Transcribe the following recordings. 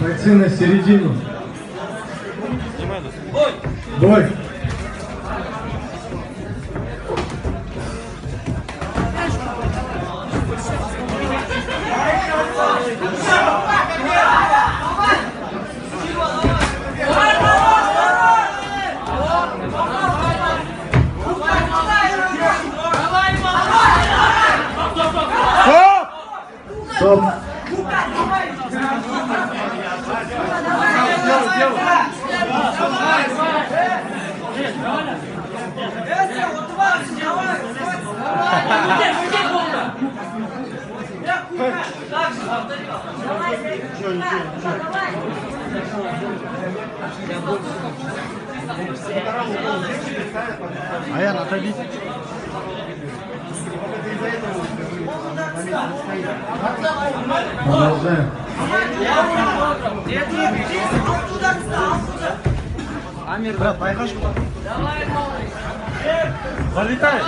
Бойцы на середину. Бой! Стоп! Аян, отойди. Продолжаем. Амир, брат, поехали. Залетай.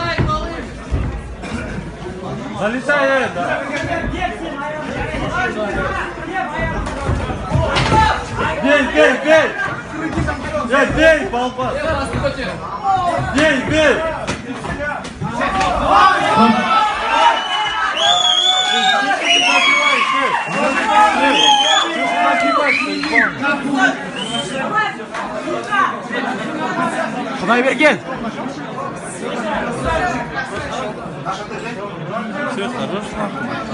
Залетай, да. Бей. Бей, Балбас. Бей. Құдайберген! Все, хорошо.